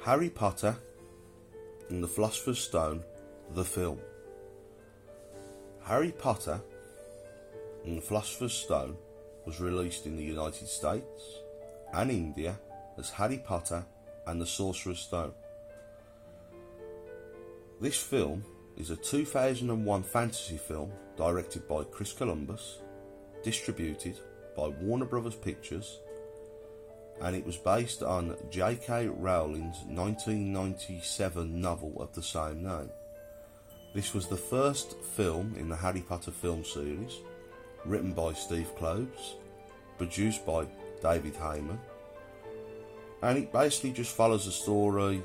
Harry Potter and the Philosopher's Stone, the film. Harry Potter and the Philosopher's Stone was released in the United States and India as Harry Potter and the Sorcerer's Stone. This film is a 2001 fantasy film directed by Chris Columbus, distributed by Warner Brothers Pictures, and it was based on J.K. Rowling's 1997 novel of the same name. This was the first film in the Harry Potter film series, written by Steve Kloves, produced by David Heyman, and it basically just follows the story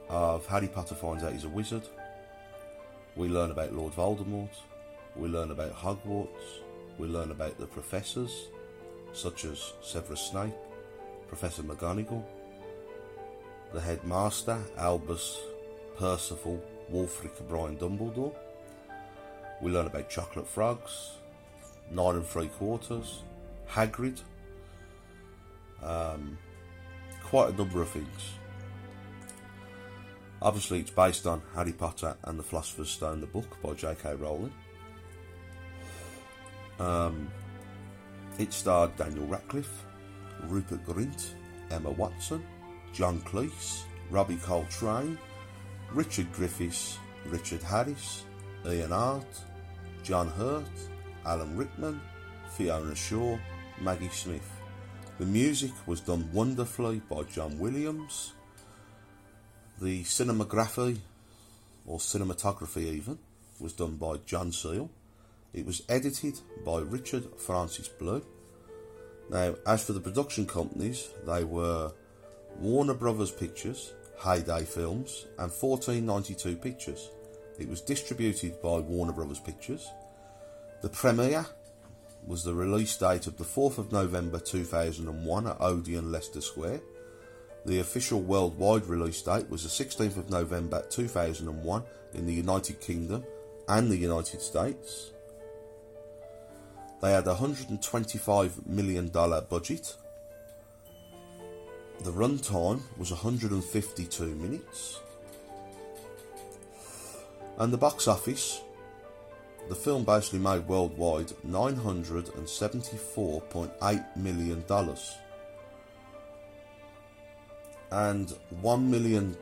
of Harry Potter finds out he's a wizard. We learn about Lord Voldemort, we learn about Hogwarts, we learn about the professors, such as Severus Snape, Professor McGonagall, the headmaster, Albus Percival Wulfric O'Brien Dumbledore. We learn about chocolate frogs, 9 3/4, Hagrid, quite a number of things. Obviously it's based on Harry Potter and the Philosopher's Stone, the book by J.K. Rowling. It starred Daniel Radcliffe, Rupert Grint, Emma Watson, John Cleese, Robbie Coltrane, Richard Griffiths, Richard Harris, Ian Hart, John Hurt, Alan Rickman, Fiona Shaw, Maggie Smith. The music was done wonderfully by John Williams. The cinematography, or cinematography even, was done by John Seal. It was edited by Richard Francis Blue. Now, as for the production companies, they were Warner Brothers Pictures, Heyday Films, and 1492 Pictures. It was distributed by Warner Brothers Pictures. The premiere was the release date of the 4th of November 2001 at Odeon, Leicester Square. The official worldwide release date was the 16th of November 2001 in the United Kingdom and the United States. They had a $125 million budget. The runtime was 152 minutes. And the box office, the film basically made worldwide $974.8 million. And £1 million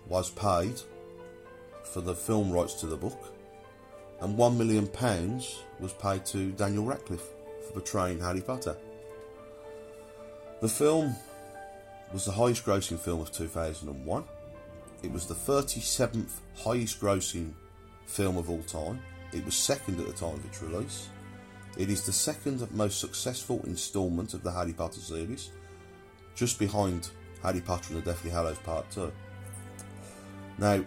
was paid for the film rights to the book, and £1 million was paid to Daniel Radcliffe for portraying Harry Potter. The film was the highest grossing film of 2001. It was the 37th highest grossing film of all time. It was second at the time of its release. It is the second most successful instalment of the Harry Potter series, just behind Harry Potter and the Deathly Hallows Part 2. Now,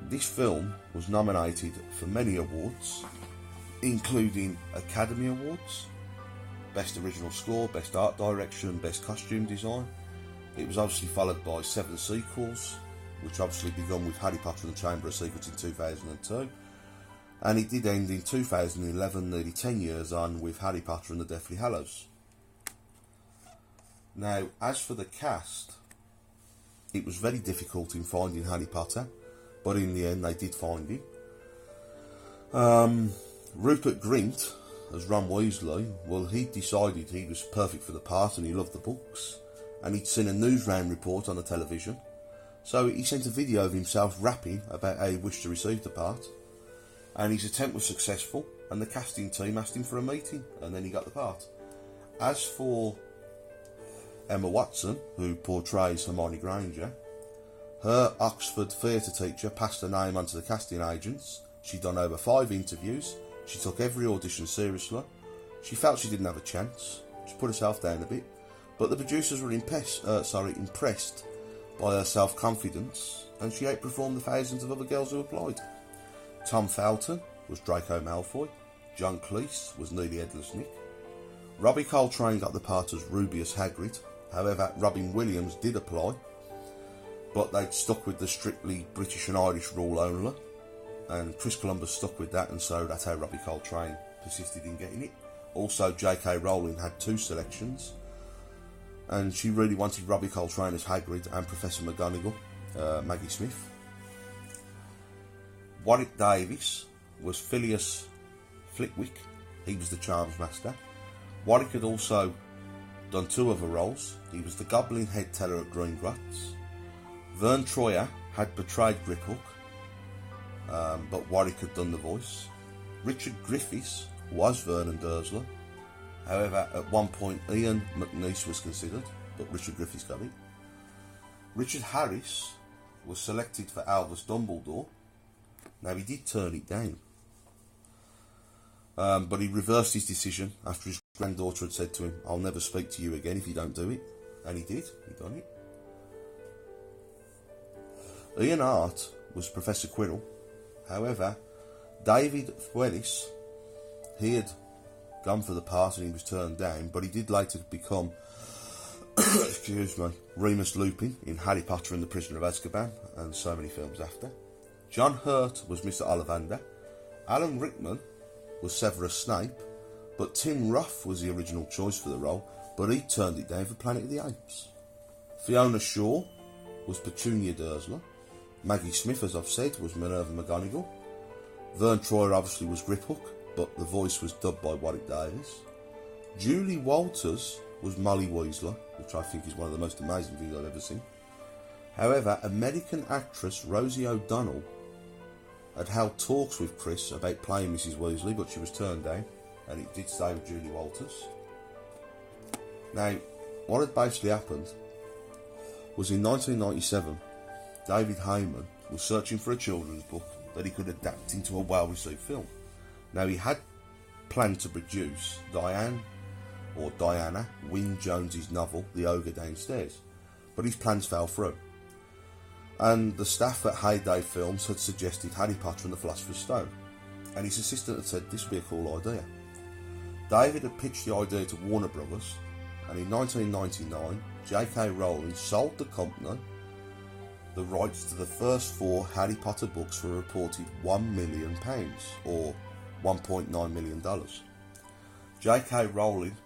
this film was nominated for many awards, including Academy Awards, Best Original Score, Best Art Direction, Best Costume Design. It was obviously followed by 7 sequels, which obviously began with Harry Potter and the Chamber of Secrets in 2002. And it did end in 2011, nearly 10 years on, with Harry Potter and the Deathly Hallows. Now, as for the cast, it was very difficult in finding Harry Potter, but in the end they did find him. Rupert Grint as Ron Weasley, well, he decided he was perfect for the part and he loved the books, and he'd seen a newsround report on the television, so he sent a video of himself rapping about how he wished to receive the part, and his attempt was successful, and the casting team asked him for a meeting, and then he got the part. As for Emma Watson, who portrays Hermione Granger, her Oxford theatre teacher passed her name on to the casting agents. She'd done over 5 interviews. She took every audition seriously. She felt she didn't have a chance. She put herself down a bit. But the producers were impressed by her self-confidence, and she outperformed the thousands of other girls who applied. Tom Felton was Draco Malfoy. John Cleese was Nearly Headless Nick. Robbie Coltrane got the part as Rubeus Hagrid. However, Robin Williams did apply, but they'd stuck with the strictly British and Irish rule only, and Chris Columbus stuck with that, and so that's how Robbie Coltrane persisted in getting it. Also, J.K. Rowling had 2 selections. and she really wanted Robbie Coltrane as Hagrid and Professor McGonagall, Maggie Smith. Warwick Davis was Phileas Flitwick. He was the Charms Master. Warwick had also done 2 other roles. He was the Goblin Head Teller at Greengrotts. Vern Troyer had betrayed Griphook, but Warwick had done the voice. Richard Griffiths was Vernon Dursley. However, at one point Ian McNeice was considered, but Richard Griffiths got it. Richard Harris was selected for Albus Dumbledore. Now, he did turn it down, but he reversed his decision after his granddaughter had said to him, "I'll never speak to you again if you don't do it." And he did. He done it. Ian Hart was Professor Quirrell. However, David Thewlis, he had gone for the part and he was turned down, but he did later become excuse me, Remus Lupin in Harry Potter and the Prisoner of Azkaban and so many films after. John Hurt was Mr. Ollivander. Alan Rickman was Severus Snape, but Tim Ruff was the original choice for the role, but he turned it down for Planet of the Apes. Fiona Shaw was Petunia Dursley. Maggie Smith, as I've said, was Minerva McGonagall. Vern Troyer obviously was Griphook, but the voice was dubbed by Warwick Davis. Julie Walters was Molly Weasley, which I think is one of the most amazing things I've ever seen. However, American actress Rosie O'Donnell had held talks with Chris about playing Mrs. Weasley, but she was turned down, and it did stay with Julie Walters. Now, what had basically happened was in 1997, David Heyman was searching for a children's book that he could adapt into a well-received film. Now, he had planned to produce Diana Wynne Jones's novel, The Ogre Downstairs, but his plans fell through. And the staff at Heyday Films had suggested Harry Potter and the Philosopher's Stone, and his assistant had said this would be a cool idea. David had pitched the idea to Warner Brothers, and in 1999, J.K. Rowling sold the company the rights to the first 4 Harry Potter books for a reported £1 million, or $1.9 million. J.K. Rowling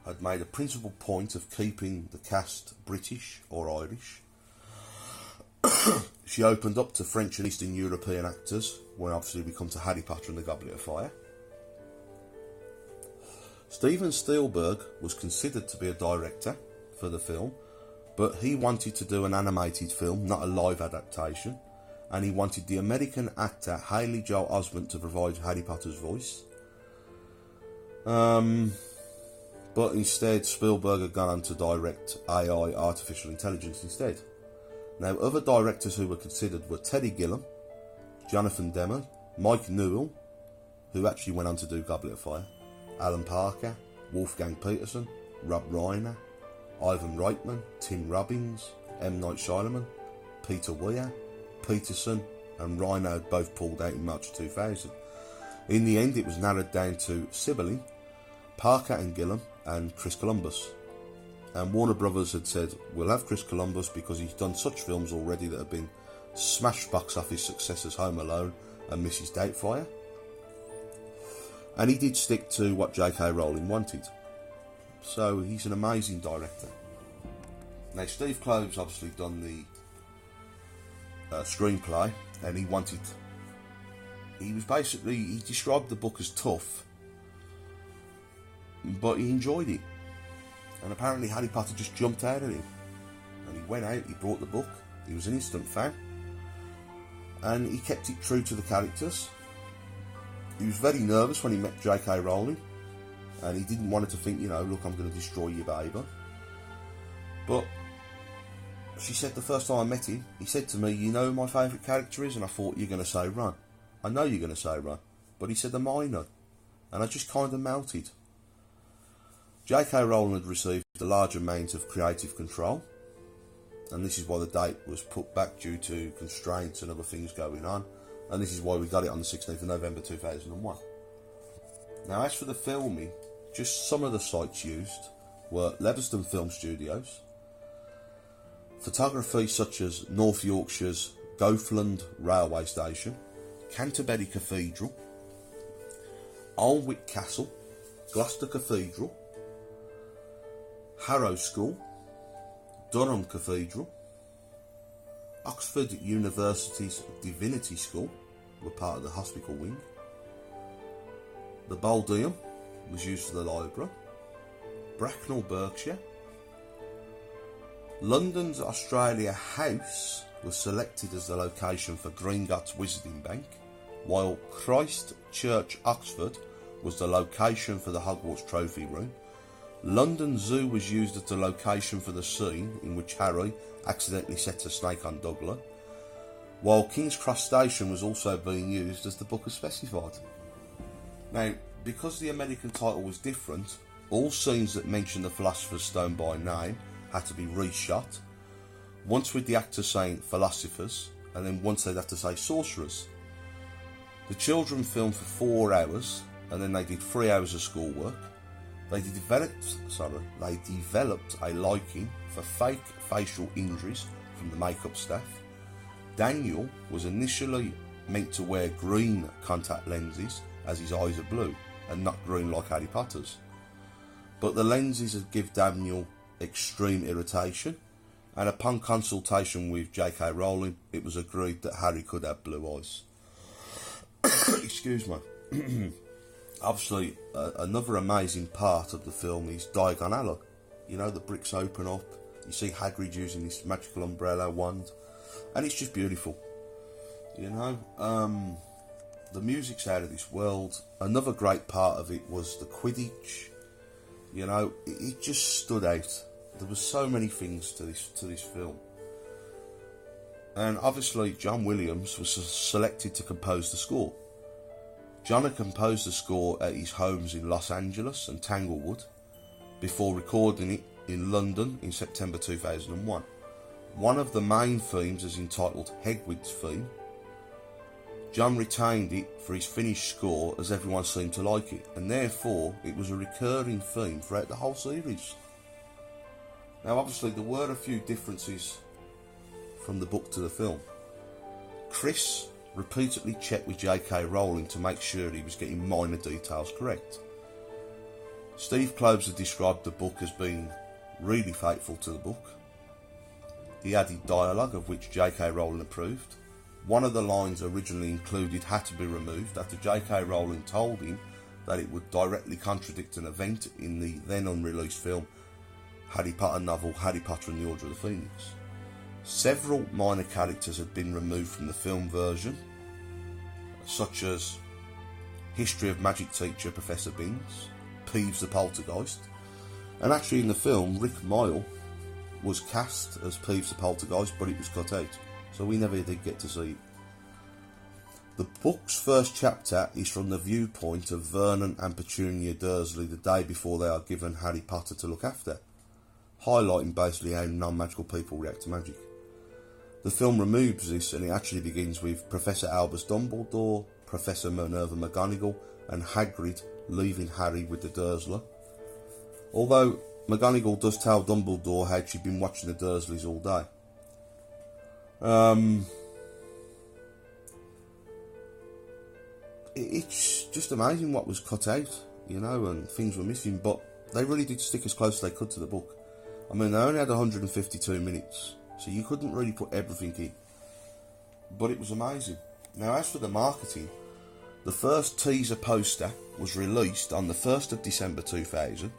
had made a principal point of keeping the cast British or Irish. She opened up to French and Eastern European actors when obviously we come to Harry Potter and the Goblet of Fire. Steven Spielberg was considered to be a director for the film, but he wanted to do an animated film, not a live adaptation, and he wanted the American actor Haley Joel Osment to provide Harry Potter's voice. But instead Spielberg had gone on to direct AI, artificial intelligence instead. Now, other directors who were considered were Terry Gilliam, Jonathan Demme, Mike Newell, who actually went on to do Goblet of Fire, Alan Parker, Wolfgang Peterson, Rob Reiner, Ivan Reitman, Tim Robbins, M. Night Shyamalan, Peter Weir, Peterson and Reiner both pulled out in March 2000. In the end, it was narrowed down to Sibylline, Parker and Gilliam, and Chris Columbus. And Warner Brothers had said, we'll have Chris Columbus because he's done such films already that have been smash box office successes, Home Alone and Mrs. Doubtfire. And he did stick to what J.K. Rowling wanted. So he's an amazing director. Now, Steve Klove's obviously done the screenplay, and he described the book as tough, but he enjoyed it. And apparently Harry Potter just jumped out at him. And he went out, he brought the book, he was an instant fan, and he kept it true to the characters. He was very nervous when he met J.K. Rowling, and he didn't want her to think, look, I'm going to destroy your baby. But she said the first time I met him, he said to me, you know who my favourite character is? And I thought, you're going to say Ron. I know you're going to say Ron. But he said, Hermione. And I just kind of melted. J.K. Rowling had received a large amount of creative control, and this is why the date was put back due to constraints and other things going on, and this is why we got it on the 16th of November 2001. Now, as for the filming, just some of the sites used were Leverston Film Studios, photography such as North Yorkshire's Goathland Railway Station, Canterbury Cathedral, Alnwick Castle, Gloucester Cathedral, Harrow School, Durham Cathedral, Oxford University's Divinity School were part of the hospital wing. The Baldeum was used for the library. Bracknell, Berkshire. London's Australia House was selected as the location for Gringotts Wizarding Bank, while Christ Church, Oxford was the location for the Hogwarts Trophy Room. London Zoo was used as the location for the scene in which Harry accidentally sets a snake on Douglas, while King's Cross Station was also being used as the book has specified. Now, because the American title was different, all scenes that mention the Philosopher's Stone by name had to be reshot, once with the actors saying philosophers, and then once they'd have to say sorcerers. The children filmed for 4 hours, and then they did 3 hours of schoolwork. They developed a liking for fake facial injuries from the makeup staff. Daniel was initially meant to wear green contact lenses as his eyes are blue and not green like Harry Potter's. But the lenses had given Daniel extreme irritation, and upon consultation with J.K. Rowling, it was agreed that Harry could have blue eyes. Excuse me. Obviously, another amazing part of the film is Diagon Alley. You know, the bricks open up, you see Hagrid using this magical umbrella wand, and it's just beautiful. You know, the music's out of this world. Another great part of it was the Quidditch. You know, it just stood out. There were so many things to this film. And obviously, John Williams was selected to compose the score. John had composed the score at his homes in Los Angeles and Tanglewood before recording it in London in September 2001. One of the main themes is entitled Hagrid's Theme. John retained it for his finished score as everyone seemed to like it, and therefore it was a recurring theme throughout the whole series. Now obviously there were a few differences from the book to the film. Chris repeatedly checked with J.K. Rowling to make sure he was getting minor details correct. Steve Kloves had described the book as being really faithful to the book. He added dialogue of which J.K. Rowling approved. One of the lines originally included had to be removed after J.K. Rowling told him that it would directly contradict an event in the then unreleased film Harry Potter novel Harry Potter and the Order of the Phoenix. Several minor characters had been removed from the film version, such as History of Magic teacher Professor Binns, Peeves the Poltergeist, and actually in the film Rick Mile was cast as Peeves the Poltergeist, but it was cut out, so we never did get to see it. The book's first chapter is from the viewpoint of Vernon and Petunia Dursley the day before they are given Harry Potter to look after, highlighting basically how non-magical people react to magic. The film removes this and it actually begins with Professor Albus Dumbledore, Professor Minerva McGonagall and Hagrid leaving Harry with the Dursley. Although McGonagall does tell Dumbledore how she'd been watching the Dursleys all day. It's just amazing what was cut out, you know, and things were missing, but they really did stick as close as they could to the book. I mean, they only had 152 minutes, so you couldn't really put everything in, but it was amazing. Now, as for the marketing, the first teaser poster was released on the 1st of December 2000.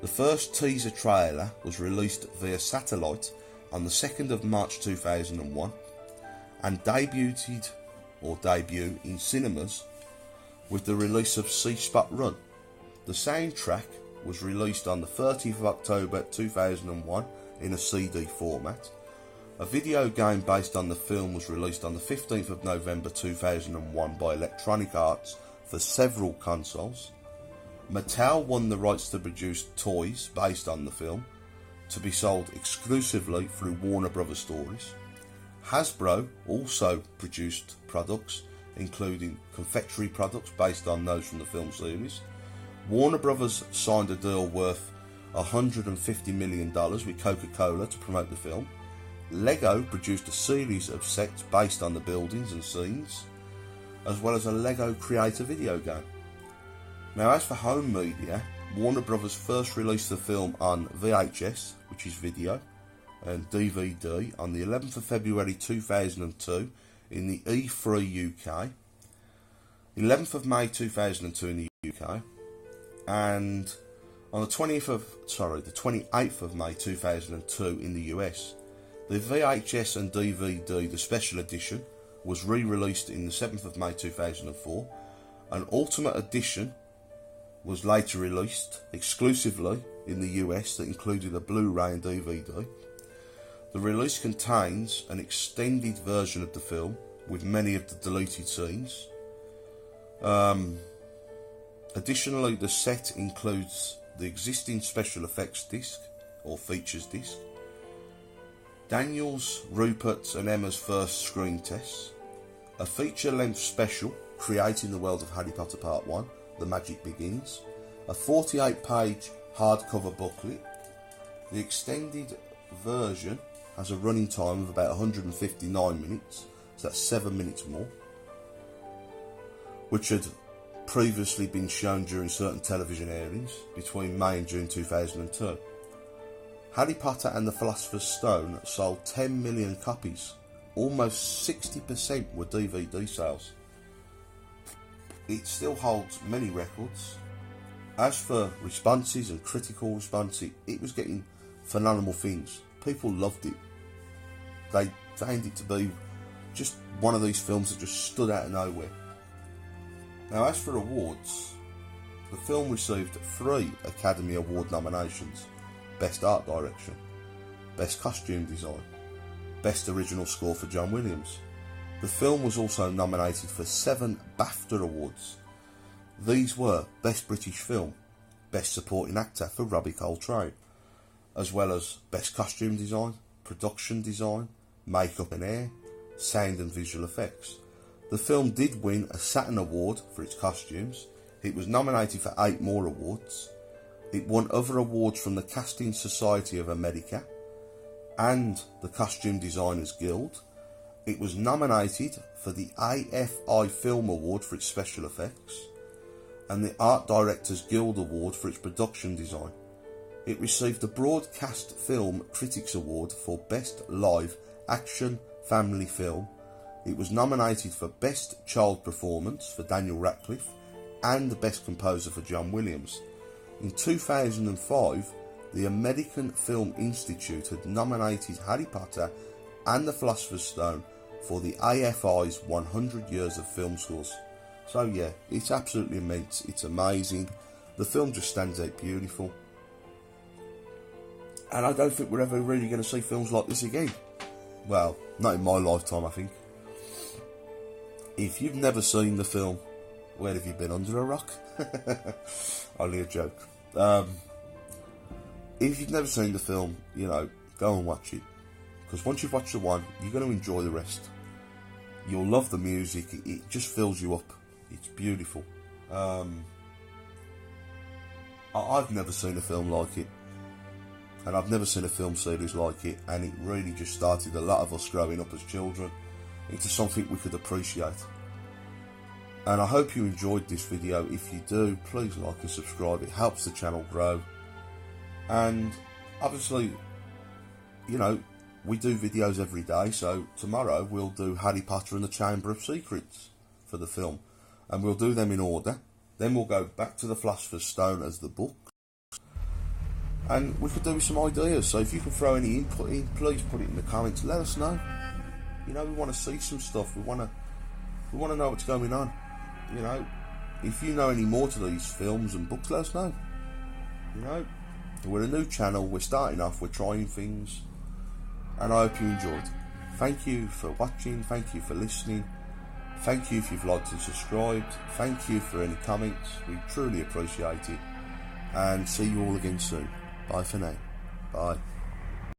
The first teaser trailer was released via satellite on the 2nd of March 2001 and debuted in cinemas with the release of See Spot Run. The soundtrack was released on the 30th of October 2001 in a CD format. A video game based on the film was released on the 15th of November 2001 by Electronic Arts for several consoles. Mattel won the rights to produce toys based on the film to be sold exclusively through Warner Brothers Stories. Hasbro also produced products including confectionery products based on those from the film series. Warner Brothers signed a deal worth $150 million with Coca-Cola to promote the film. Lego produced a series of sets based on the buildings and scenes, as well as a Lego creator video game. Now, as for home media, Warner Brothers first released the film on VHS, which is video, and DVD on the 11th of February 2002 in the E3 UK, 11th of May 2002 in the UK, and on the 28th of May 2002 in the US. The VHS and DVD, the special edition, was re-released in the 7th of May 2004. An Ultimate Edition was later released exclusively in the US that included a Blu-ray and DVD. The release contains an extended version of the film with many of the deleted scenes. Additionally, the set includes the existing special effects disc or features disc, Daniel's, Rupert's and Emma's first screen tests, a feature-length special creating the world of Harry Potter Part 1, The Magic Begins, a 48-page hardcover booklet. The extended version has a running time of about 159 minutes, so that's 7 minutes more, which had previously been shown during certain television airings between May and June 2002. Harry Potter and the Philosopher's Stone sold 10 million copies. Almost 60% were DVD sales. It still holds many records. As for responses and critical response, it was getting phenomenal things. People loved it. They found it to be just one of these films that just stood out of nowhere. Now, as for awards, the film received 3 Academy Award nominations: Best Art Direction, Best Costume Design, Best Original Score for John Williams. The film was also nominated for 7 BAFTA Awards. These were Best British Film, Best Supporting Actor for Robbie Coltrane, as well as Best Costume Design, Production Design, Makeup and Hair, Sound and Visual Effects. The film did win a Saturn Award for its costumes. It was nominated for 8 more awards. It won other awards from the Casting Society of America and the Costume Designers Guild. It was nominated for the AFI Film Award for its special effects and the Art Directors Guild Award for its production design. It received the Broadcast Film Critics Award for Best Live Action Family Film. It was nominated for Best Child Performance for Daniel Radcliffe and the Best Composer for John Williams. In 2005, the American Film Institute had nominated Harry Potter and the Philosopher's Stone for the AFI's 100 Years of Film Scores. So yeah, it's absolutely immense, it's amazing. The film just stands out beautiful. And I don't think we're ever really going to see films like this again. Well, not in my lifetime, I think. If you've never seen the film, where have you been, under a rock? Only a joke. If you've never seen the film, go and watch it. Because once you've watched the one, you're going to enjoy the rest. You'll love the music, it just fills you up. It's beautiful. I've never seen a film like it. And I've never seen a film series like it. And it really just started a lot of us growing up as children into something we could appreciate. And I hope you enjoyed this video. If you do, please like and subscribe. It helps the channel grow. And obviously, we do videos every day. So tomorrow we'll do Harry Potter and the Chamber of Secrets for the film. And we'll do them in order. Then we'll go back to the Philosopher's Stone as the book. And we could do with some ideas. So if you can throw any input in, please put it in the comments. Let us know. We want to see some stuff. We want to know what's going on. If you know any more to these films and books, let us know. We're a new channel. We're starting off. We're trying things. And I hope you enjoyed. Thank you for watching. Thank you for listening. Thank you if you've liked and subscribed. Thank you for any comments. We truly appreciate it. And see you all again soon. Bye for now. Bye.